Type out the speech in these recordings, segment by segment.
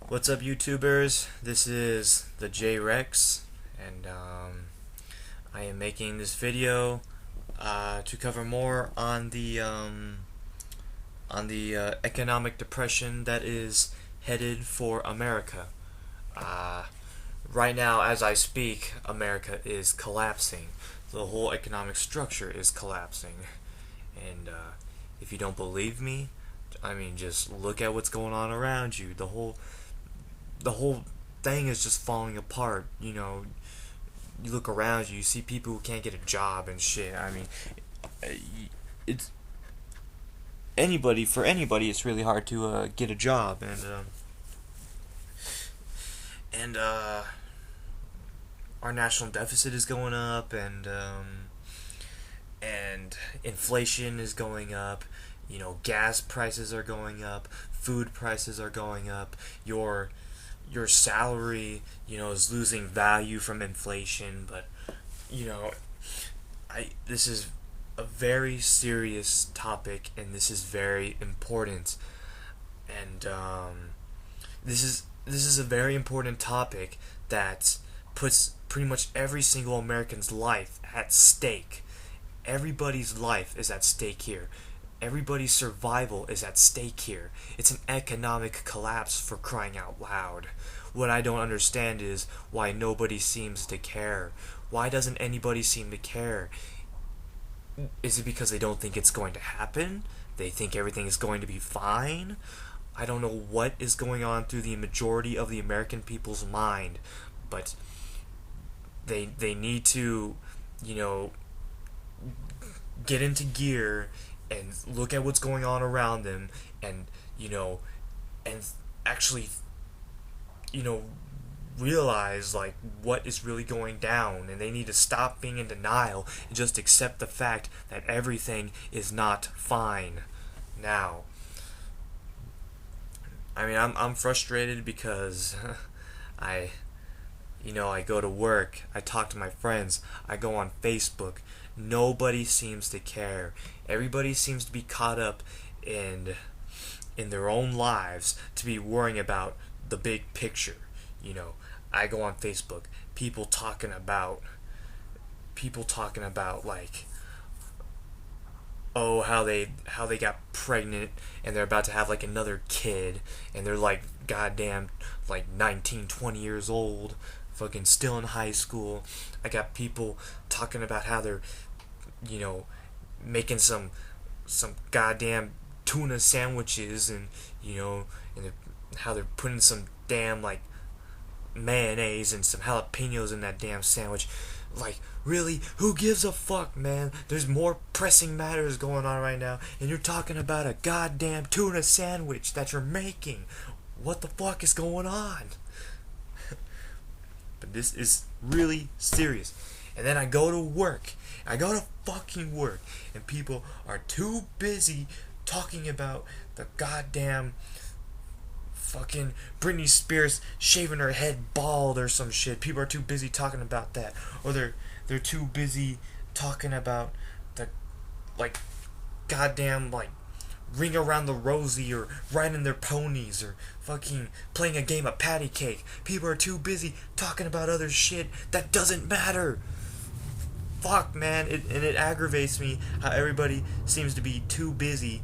What's up, YouTubers? This is the J Rex, and I am making this video to cover more on the economic depression that is headed for America. Uh, right now, as I speak, America is collapsing. The whole economic structure is collapsing, and if you don't believe me, I mean, just look at what's going on around you. The whole thing is just falling apart. You look around you, you see people who can't get a job and shit. I mean, it's for anybody. It's really hard to get a job, and our national deficit is going up, and inflation is going up. Gas prices are going up, food prices are going up. Your salary, is losing value from inflation. But you know, I this is a very serious topic, and this is very important. And this is a very important topic that puts pretty much every single American's life at stake. Everybody's life is at stake here. Everybody's survival is at stake here. It's an economic collapse, for crying out loud. What I don't understand is why nobody seems to care. Why doesn't anybody seem to care? Is it because they don't think it's going to happen? They think everything is going to be fine? I don't know what is going on through the majority of the American people's mind, but they need to, you know, get into gear and look at what's going on around them, and and actually, realize like what is really going down. And they need to stop being in denial and just accept the fact that everything is not fine now. I mean, I'm frustrated because I I go to work, I talk to my friends, I go on Facebook. Nobody seems to care. Everybody seems to be caught up in their own lives to be worrying about the big picture. I go on Facebook, people talking about like, oh, how they got pregnant and they're about to have like another kid, and they're like goddamn like 19, 20 years old, fucking still in high school. I got people talking about how they're making some goddamn tuna sandwiches, and how they're putting some damn like mayonnaise and some jalapenos in that damn sandwich. Like, really? Who gives a fuck, man? There's more pressing matters going on right now, and you're talking about a goddamn tuna sandwich that you're making. What the fuck is going on? But this is really serious. And then I go to work. I go to fucking work, and people are too busy talking about the goddamn fucking Britney Spears shaving her head bald or some shit. People are too busy talking about that, or they're too busy talking about the like goddamn like Ring Around the Rosie, or riding their ponies, or fucking playing a game of patty cake. People are too busy talking about other shit that doesn't matter. Fuck, man. It aggravates me how everybody seems to be too busy,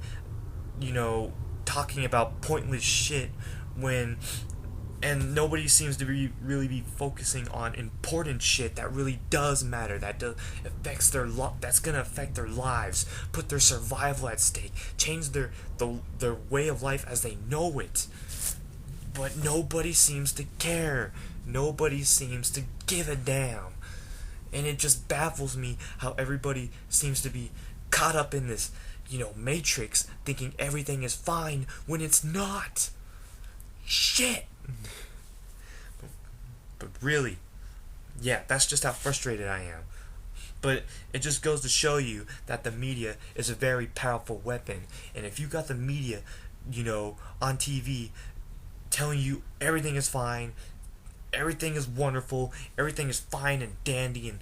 talking about pointless shit, and nobody seems to really be focusing on important shit that really does matter, that's gonna affect their lives, put their survival at stake, change their way of life as they know it. But nobody seems to care. Nobody seems to give a damn. And it just baffles me how everybody seems to be caught up in this, matrix, thinking everything is fine when it's not. Shit. But really, yeah, that's just how frustrated I am. But it just goes to show you that the media is a very powerful weapon. And if you got the media, on TV telling you everything is fine, everything is wonderful, everything is fine and dandy, and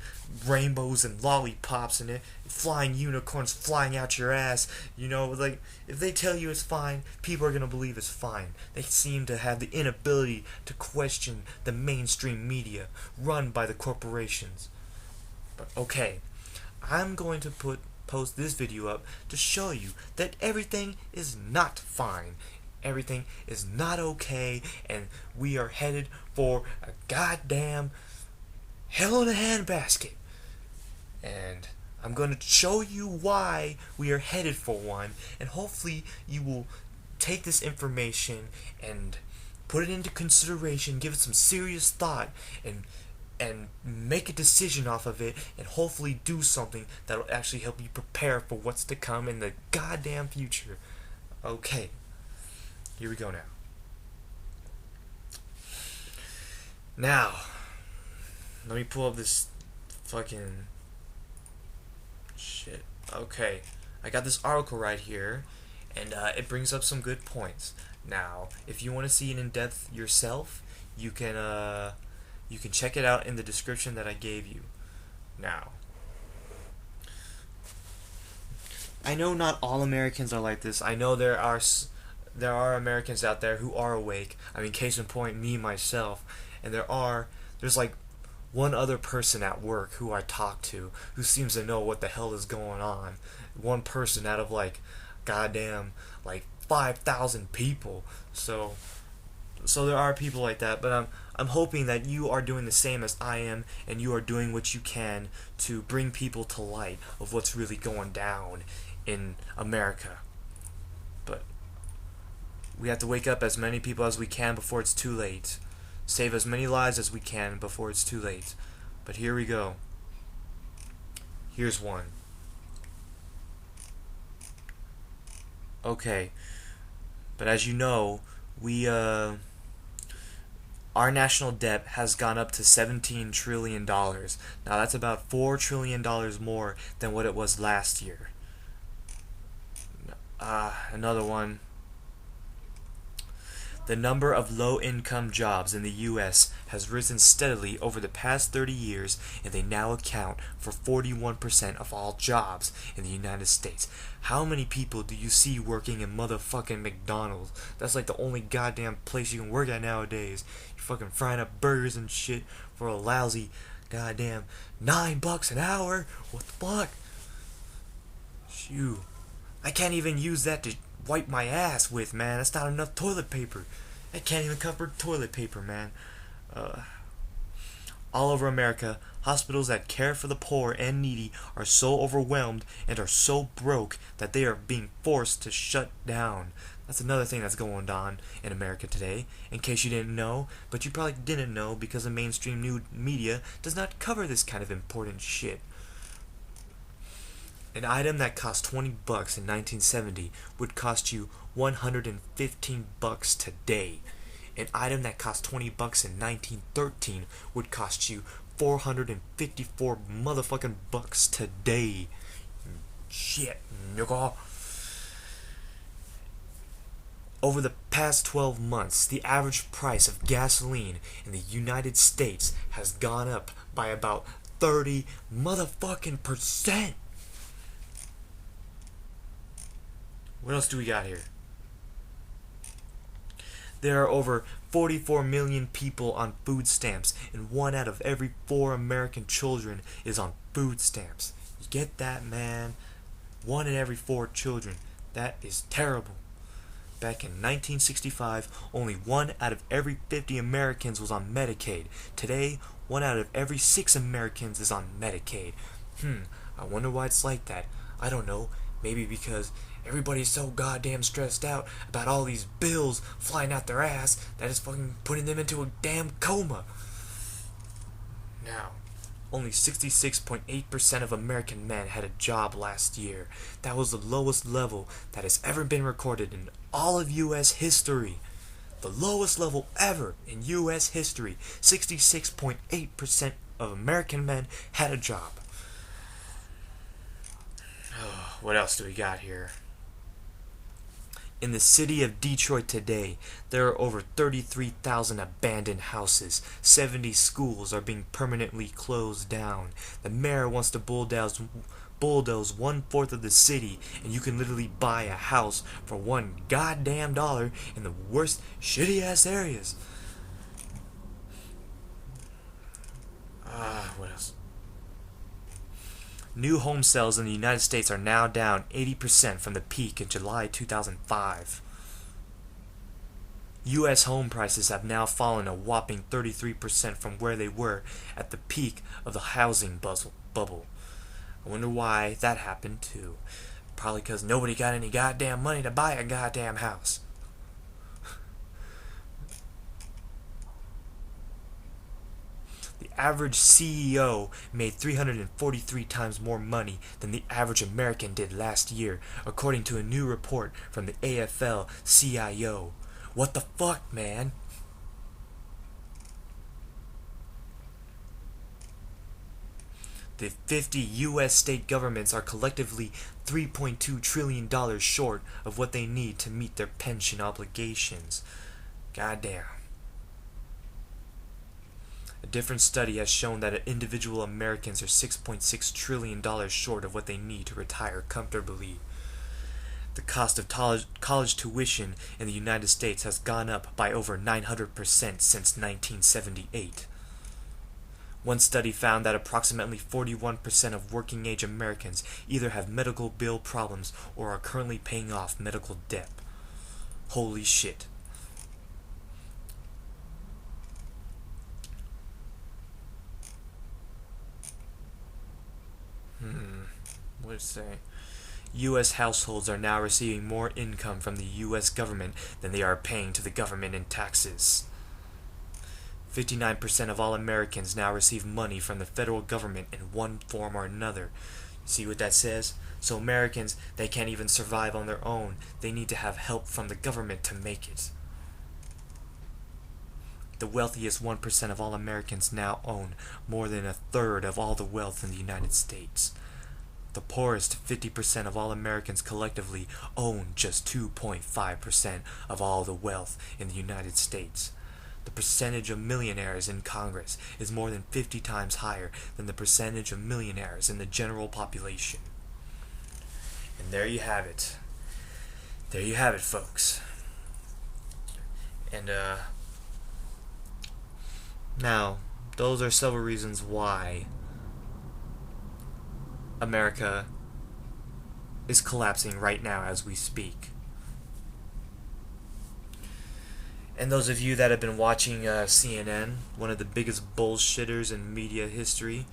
rainbows and lollipops and flying unicorns flying out your ass. You know, like, if they tell you it's fine, people are gonna believe it's fine. They seem to have the inability to question the mainstream media run by the corporations. But okay, I'm going to post this video up to show you that everything is not fine. Everything is not okay, and we are headed for a goddamn hell in a handbasket. And I'm going to show you why we are headed for one, and hopefully you will take this information and put it into consideration, give it some serious thought, and make a decision off of it, and hopefully do something that will actually help you prepare for what's to come in the goddamn future. Okay. Here we go now. Now, let me pull up this fucking shit. Okay, I got this article right here, and it brings up some good points. Now, if you want to see it in depth yourself, you can check it out in the description that I gave you. Now, I know not all Americans are like this. I know there are Americans out there who are awake. I mean, case in point, me, myself. And there's like one other person at work who I talk to who seems to know what the hell is going on. One person out of like, goddamn, like 5,000 people. So there are people like that, but I'm hoping that you are doing the same as I am, and you are doing what you can to bring people to light of what's really going down in America. But we have to wake up as many people as we can before it's too late. Save as many lives as we can before it's too late. But here we go. Here's one. Okay. But as you know, our national debt has gone up to $17 trillion. Now that's about $4 trillion more than what it was last year. Another one. The number of low-income jobs in the U.S. has risen steadily over the past 30 years, and they now account for 41% of all jobs in the United States. How many people do you see working in motherfucking McDonald's? That's like the only goddamn place you can work at nowadays. You're fucking frying up burgers and shit for a lousy goddamn $9 an hour? What the fuck? Shoo. I can't even use that to wipe my ass with, man. That's not enough toilet paper. I can't even cover toilet paper, man. All over America, hospitals that care for the poor and needy are so overwhelmed and are so broke that they are being forced to shut down. That's another thing that's going on in America today, in case you didn't know, but you probably didn't know because the mainstream news media does not cover this kind of important shit. An item that cost $20 in 1970 would cost you $115 today. An item that cost $20 in 1913 would cost you $454 motherfucking bucks today. Shit, nigga. Over the past 12 months, the average price of gasoline in the United States has gone up by about 30 motherfucking percent. What else do we got here? There are over 44 million people on food stamps, and 1 out of every 4 American children is on food stamps. You get that, man? 1 in every 4 children. That is terrible. Back in 1965, only 1 out of every 50 Americans was on Medicaid. Today, 1 out of every 6 Americans is on Medicaid. I wonder why it's like that. I don't know. Maybe because everybody's so goddamn stressed out about all these bills flying out their ass that it's fucking putting them into a damn coma. Now, only 66.8% of American men had a job last year. That was the lowest level that has ever been recorded in all of U.S. history. The lowest level ever in U.S. history. 66.8% of American men had a job. What else do we got here? In the city of Detroit today, there are over 33,000 abandoned houses. 70 schools are being permanently closed down. The mayor wants to bulldoze 1/4 of the city, and you can literally buy a house for $1 in the worst shitty ass areas. What else? New home sales in the United States are now down 80% from the peak in July 2005. U.S. home prices have now fallen a whopping 33% from where they were at the peak of the housing bubble. I wonder why that happened too. Probably because nobody got any goddamn money to buy a goddamn house. The average CEO made 343 times more money than the average American did last year, according to a new report from the AFL-CIO. What the fuck, man? The 50 U.S. state governments are collectively $3.2 trillion short of what they need to meet their pension obligations. Goddamn. A different study has shown that individual Americans are $6.6 trillion short of what they need to retire comfortably. The cost of college tuition in the United States has gone up by over 900% since 1978. One study found that approximately 41% of working-age Americans either have medical bill problems or are currently paying off medical debt. Holy shit. What did it say? U.S. households are now receiving more income from the U.S. government than they are paying to the government in taxes. 59% of all Americans now receive money from the federal government in one form or another. See what that says? So Americans, they can't even survive on their own. They need to have help from the government to make it. The wealthiest 1% of all Americans now own more than a third of all the wealth in the United States. The poorest 50% of all Americans collectively own just 2.5% of all the wealth in the United States. The percentage of millionaires in Congress is more than 50 times higher than the percentage of millionaires in the general population. And there you have it. There you have it, folks. And, now, those are several reasons why America is collapsing right now as we speak. And those of you that have been watching CNN, one of the biggest bullshitters in media history,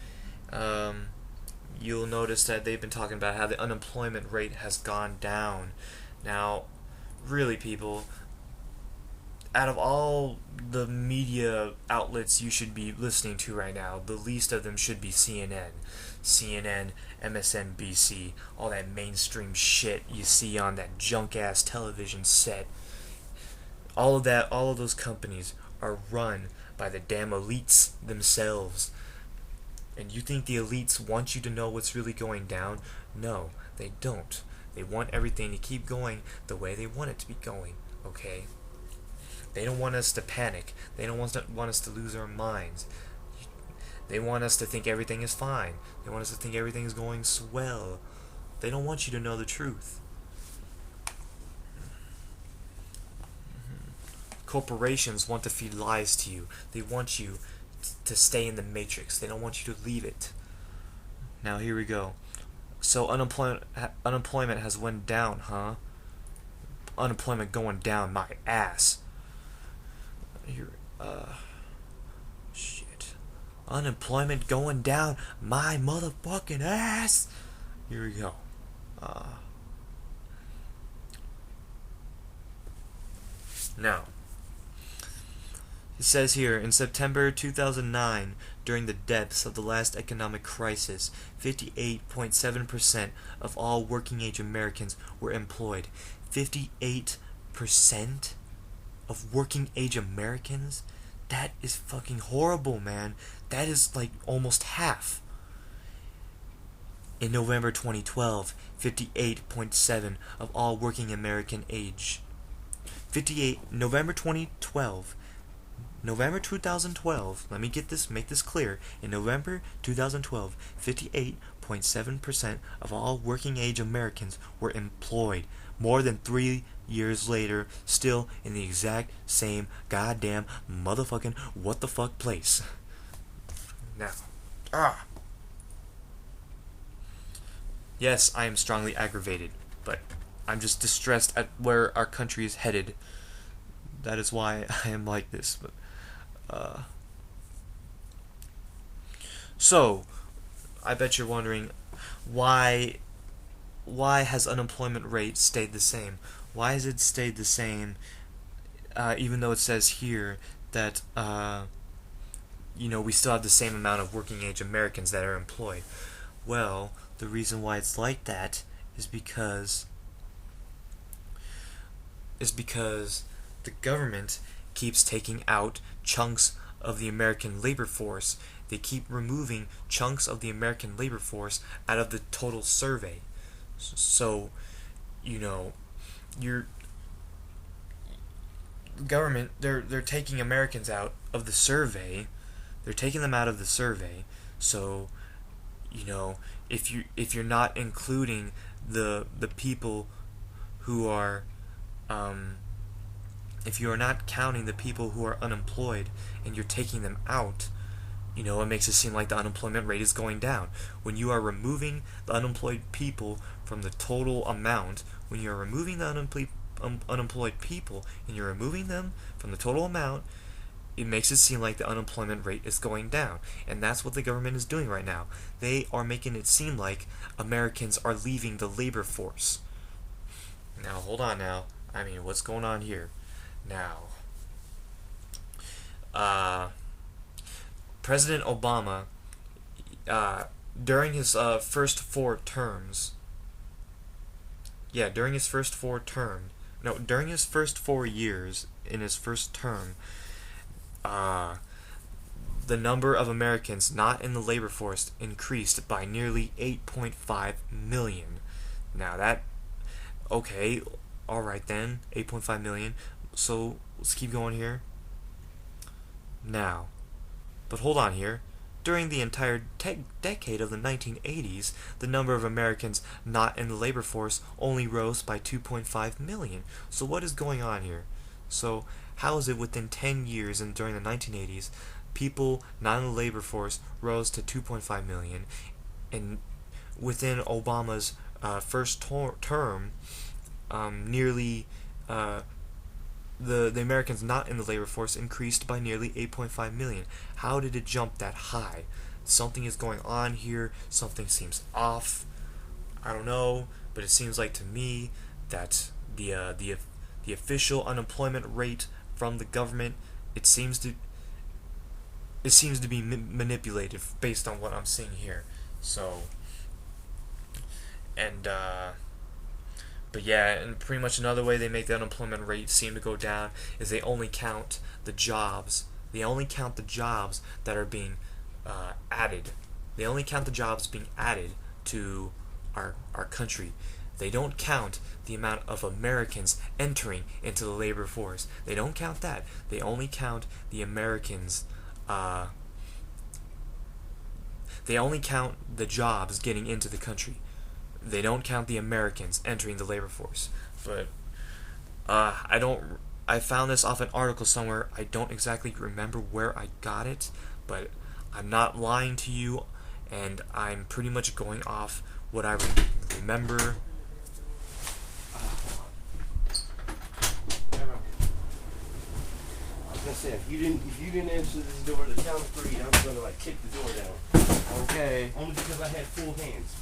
you'll notice that they've been talking about how the unemployment rate has gone down. Now, really, people, out of all the media outlets you should be listening to right now, the least of them should be CNN. CNN, MSNBC, all that mainstream shit you see on that junk-ass television set. All of those companies are run by the damn elites themselves. And you think the elites want you to know what's really going down? No, they don't. They want everything to keep going the way they want it to be going, okay? They don't want us to panic. They don't want us to lose our minds. They want us to think everything is fine. They want us to think everything is going swell. They don't want you to know the truth. Corporations want to feed lies to you. They want you to stay in the matrix. They don't want you to leave it. Now here we go. So unemployment has went down, huh? Unemployment going down my ass. Here, shit. Unemployment going down my motherfucking ass. Here we go. Now, it says here, in September 2009, during the depths of the last economic crisis, 58.7% of all working-age Americans were employed. 58% of working-age Americans? That is fucking horrible, man. That is like almost half. In November 2012, 58.7 of all working American age. 58 November 2012. November 2012. Let me make this clear. In November 2012, 58.7% of all working age Americans were employed. More than 3 years later, still in the exact same goddamn motherfucking what the fuck place. Now, yes, I am strongly aggravated, but I'm just distressed at where our country is headed. That is why I am like this. But, so, I bet you're wondering why has unemployment rate stayed the same? Why has it stayed the same, even though it says here that we still have the same amount of working age Americans that are employed? Well, the reason why it's like that is because the government keeps taking out chunks of the American labor force. They keep removing chunks of the American labor force out of the total survey. So, your government, they're taking Americans out of the survey. They're taking them out of the survey. So, if you're not including the people who are if you are not counting the people who are unemployed and you're taking them out, it makes it seem like the unemployment rate is going down. When you are removing the unemployed people from the total amount, when you are removing the unemployed people and you're removing them from the total amount, it makes it seem like the unemployment rate is going down. And that's what the government is doing right now. They are making it seem like Americans are leaving the labor force. Now, hold on now. What's going on here? Now, President Obama, during his first 4 years in his first term, the number of Americans not in the labor force increased by nearly 8.5 million. Now okay, alright then, 8.5 million. So, let's keep going here. Now, but hold on here. During the entire decade of the 1980s, the number of Americans not in the labor force only rose by 2.5 million. So what is going on here? So, how is it within 10 years and during the 1980s, people not in the labor force rose to 2.5 million, and within Obama's first term, nearly the Americans not in the labor force increased by nearly 8.5 million. How did it jump that high? Something is going on here. Something seems off. I don't know, but it seems like to me that the official unemployment rate from the government, it seems to be manipulated based on what I'm seeing here. So, and but yeah, and pretty much another way they make the unemployment rate seem to go down is they only count the jobs. They only count the jobs that are being added. They only count the jobs being added to our country. They don't count the amount of Americans entering into the labor force. They don't count that. They only count the Americans. They only count the jobs getting into the country. They don't count the Americans entering the labor force. But I found this off an article somewhere. I don't exactly remember where I got it, but I'm not lying to you, and I'm pretty much going off what I remember. I was gonna say, if you didn't answer this door to count of 3, I'm gonna kick the door down. Okay. Only because I had full hands.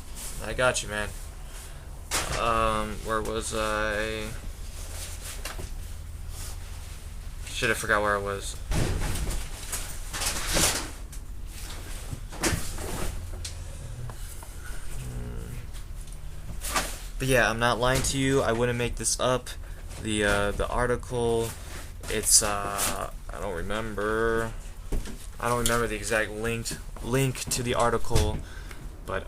I got you, man. Where was I? Shit, I forgot where I was. But yeah, I'm not lying to you. I wouldn't make this up. The article, it's I don't remember the exact link to the article, but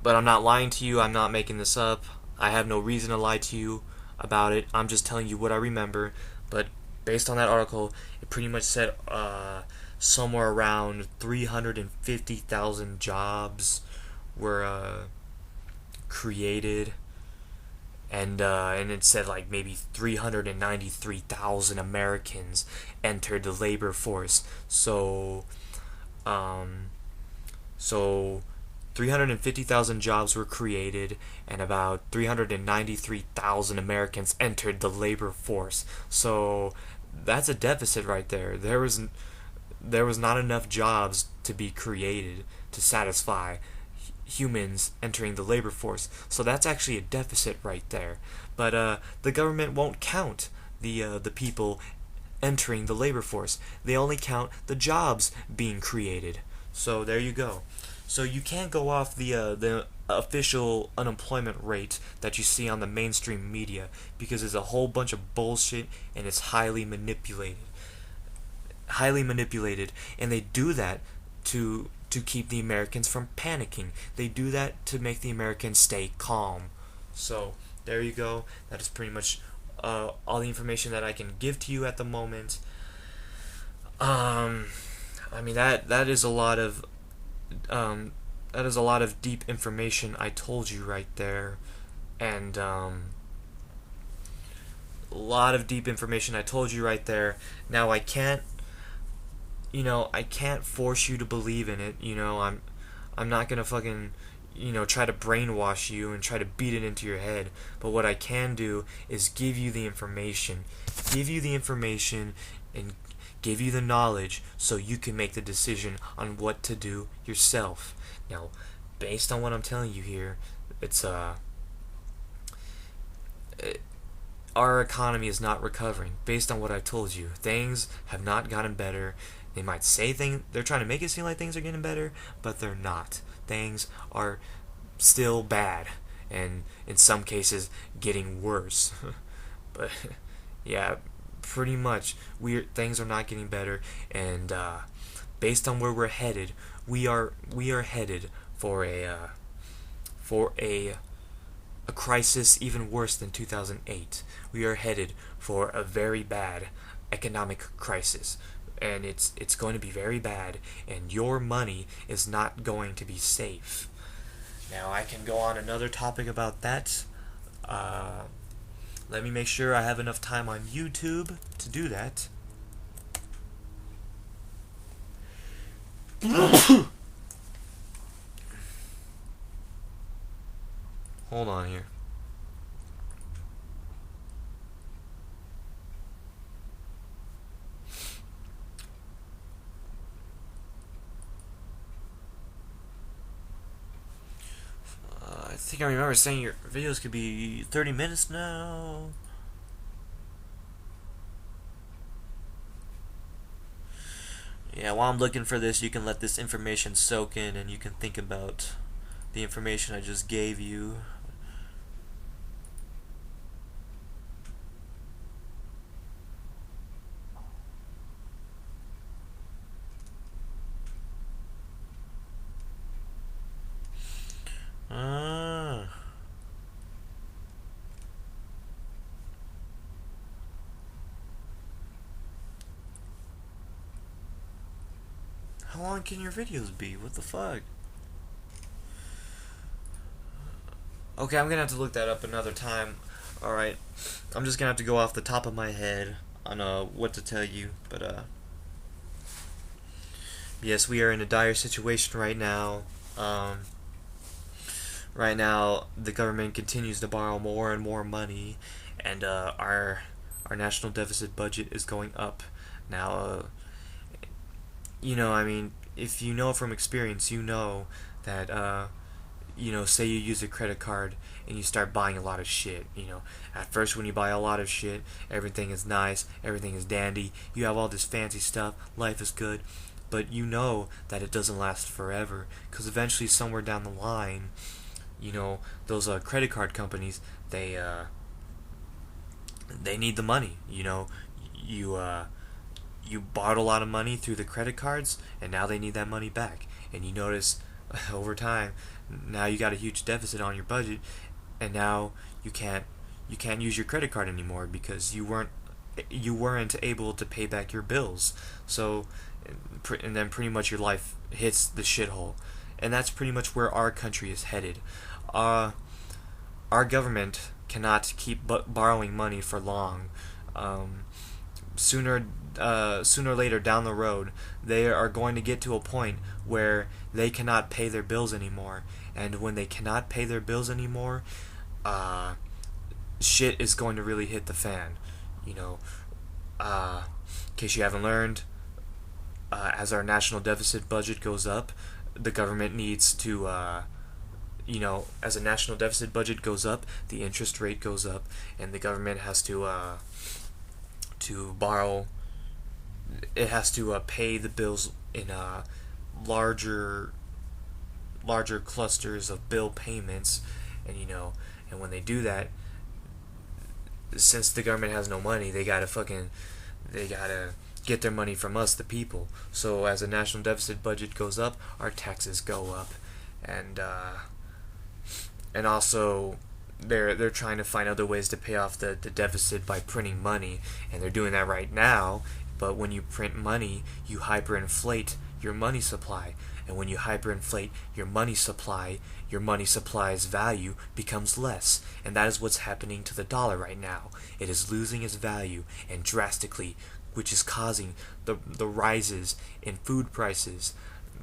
But I'm not lying to you. I'm not making this up. I have no reason to lie to you about it. I'm just telling you what I remember. But based on that article, it pretty much said somewhere around 350,000 jobs were created, and it said like maybe 393,000 Americans entered the labor force. Um, so 350,000 jobs were created, and about 393,000 Americans entered the labor force. So that's a deficit right there. There was not enough jobs to be created to satisfy humans entering the labor force. So that's actually a deficit right there. But the government won't count the people entering the labor force. They only count the jobs being created. So there you go. So you can't go off the official unemployment rate that you see on the mainstream media, because it's a whole bunch of bullshit and it's highly manipulated, and they do that to keep the Americans from panicking. They do that to make the Americans stay calm. So there you go. That is pretty much all the information that I can give to you at the moment. I mean that is a lot of deep information I told you right there, and a lot of deep information I told you right there. Now I can't force you to believe in it. I'm not gonna fucking try to brainwash you and try to beat it into your head. But what I can do is give you the information, and give you the knowledge so you can make the decision on what to do yourself. Now, based on what I'm telling you here, our economy is not recovering. Based on what I've told you, things have not gotten better. They might say they're trying to make it seem like things are getting better, but they're not. Things are still bad, and in some cases getting worse. But yeah, pretty much things are not getting better, and based on where we're headed, we are headed for a crisis even worse than 2008. We are headed for a very bad economic crisis, and it's going to be very bad, and your money is not going to be safe. Now, I can go on another topic about that. Let me make sure I have enough time on YouTube to do that. Hold on here. I think I remember saying your videos could be 30 minutes now. Yeah, while I'm looking for this, you can let this information soak in, and you can think about the information I just gave you. Ah. How long can your videos be? What the fuck? Okay, I'm gonna have to look that up another time. Alright. I'm just gonna have to go off the top of my head on what to tell you. But yes, we are in a dire situation right now. Right now, the government continues to borrow more and more money, and our national deficit budget is going up. Now, I mean, if you know from experience, you know that say you use a credit card and you start buying a lot of shit. At first when you buy a lot of shit, everything is nice, everything is dandy, you have all this fancy stuff, life is good, but you know that it doesn't last forever, because eventually somewhere down the line, those credit card companies, they need the money. You borrowed a lot of money through the credit cards, and now they need that money back. And you notice over time, now you got a huge deficit on your budget, and now you can't use your credit card anymore because you weren't able to pay back your bills. So, and then pretty much your life hits the shithole, and that's pretty much where our country is headed. Uh, our government cannot keep borrowing money for long. Um, sooner or later down the road, they are going to get to a point where they cannot pay their bills anymore, and when they cannot pay their bills anymore, uh, shit is going to really hit the fan. You know, in case you haven't learned, as our national deficit budget goes up, the government needs to, as a national deficit budget goes up, the interest rate goes up, and the government has to borrow. It has to pay the bills in larger larger clusters of bill payments, and and when they do that, since the government has no money, they gotta get their money from us, the people. So as the national deficit budget goes up, our taxes go up, and also they're trying to find other ways to pay off the deficit by printing money, and they're doing that right now. But when you print money, you hyperinflate your money supply, and when you hyperinflate your money supply's value becomes less, and that is what's happening to the dollar right now. It is losing its value, and drastically, which is causing the rises in food prices,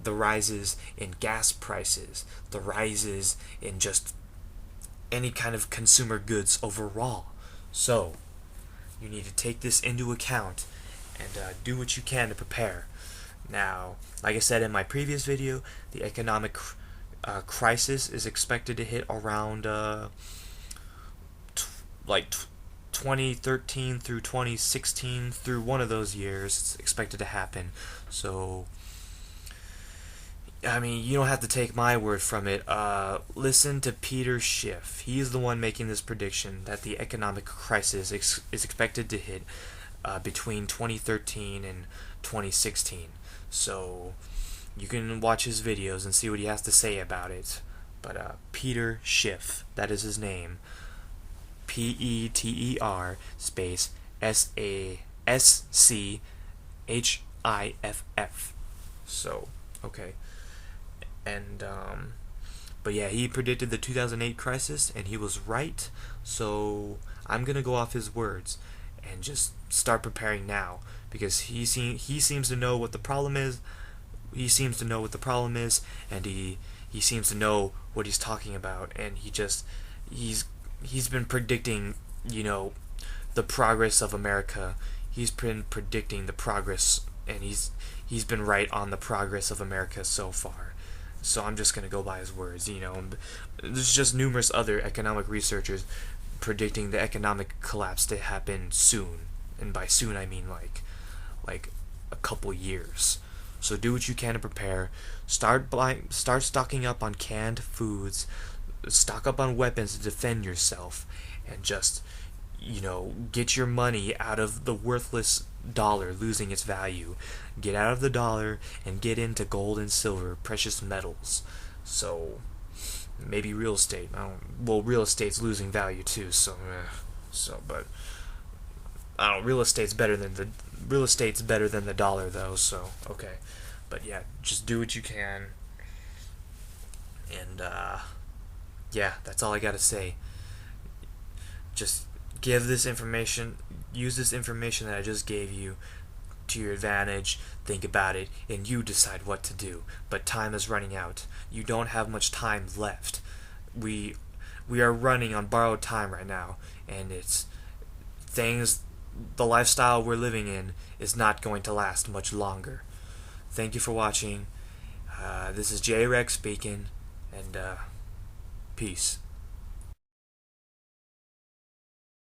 the rises in gas prices, the rises in just any kind of consumer goods overall. So, you need to take this into account and do what you can to prepare. Now, like I said in my previous video, the economic crisis is expected to hit around 2013 through 2016, through one of those years. It's expected to happen. So, I mean, you don't have to take my word from it. Listen to Peter Schiff. He's the one making this prediction that the economic crisis is expected to hit between 2013 and 2016. So you can watch his videos and see what he has to say about it. But Peter Schiff, that is his name. Peter space SASCHIFF. So, okay. And but yeah, he predicted the 2008 crisis, and he was right. So I'm gonna go off his words and just start preparing now, because he seems to know what the problem is. He seems to know what the problem is, and he seems to know what he's talking about, and he's been predicting, the progress of America. He's been predicting the progress, and he's been right on the progress of America so far. So I'm just gonna go by his words. There's just numerous other economic researchers predicting the economic collapse to happen soon, and by soon I mean like a couple years. So do what you can to prepare. Start stocking up on canned foods, stock up on weapons to defend yourself, and just get your money out of the worthless dollar losing its value. Get out of the dollar and get into gold and silver, precious metals. So maybe real estate. Real estate's losing value too. But real estate's better than the dollar though. So okay, but yeah, just do what you can, and yeah, that's all I gotta say. Just use this information that I just gave you to your advantage. Think about it, and you decide what to do. But time is running out. You don't have much time left. We are running on borrowed time right now, and the lifestyle we're living in is not going to last much longer. Thank you for watching. This is J-Rex speaking, and peace.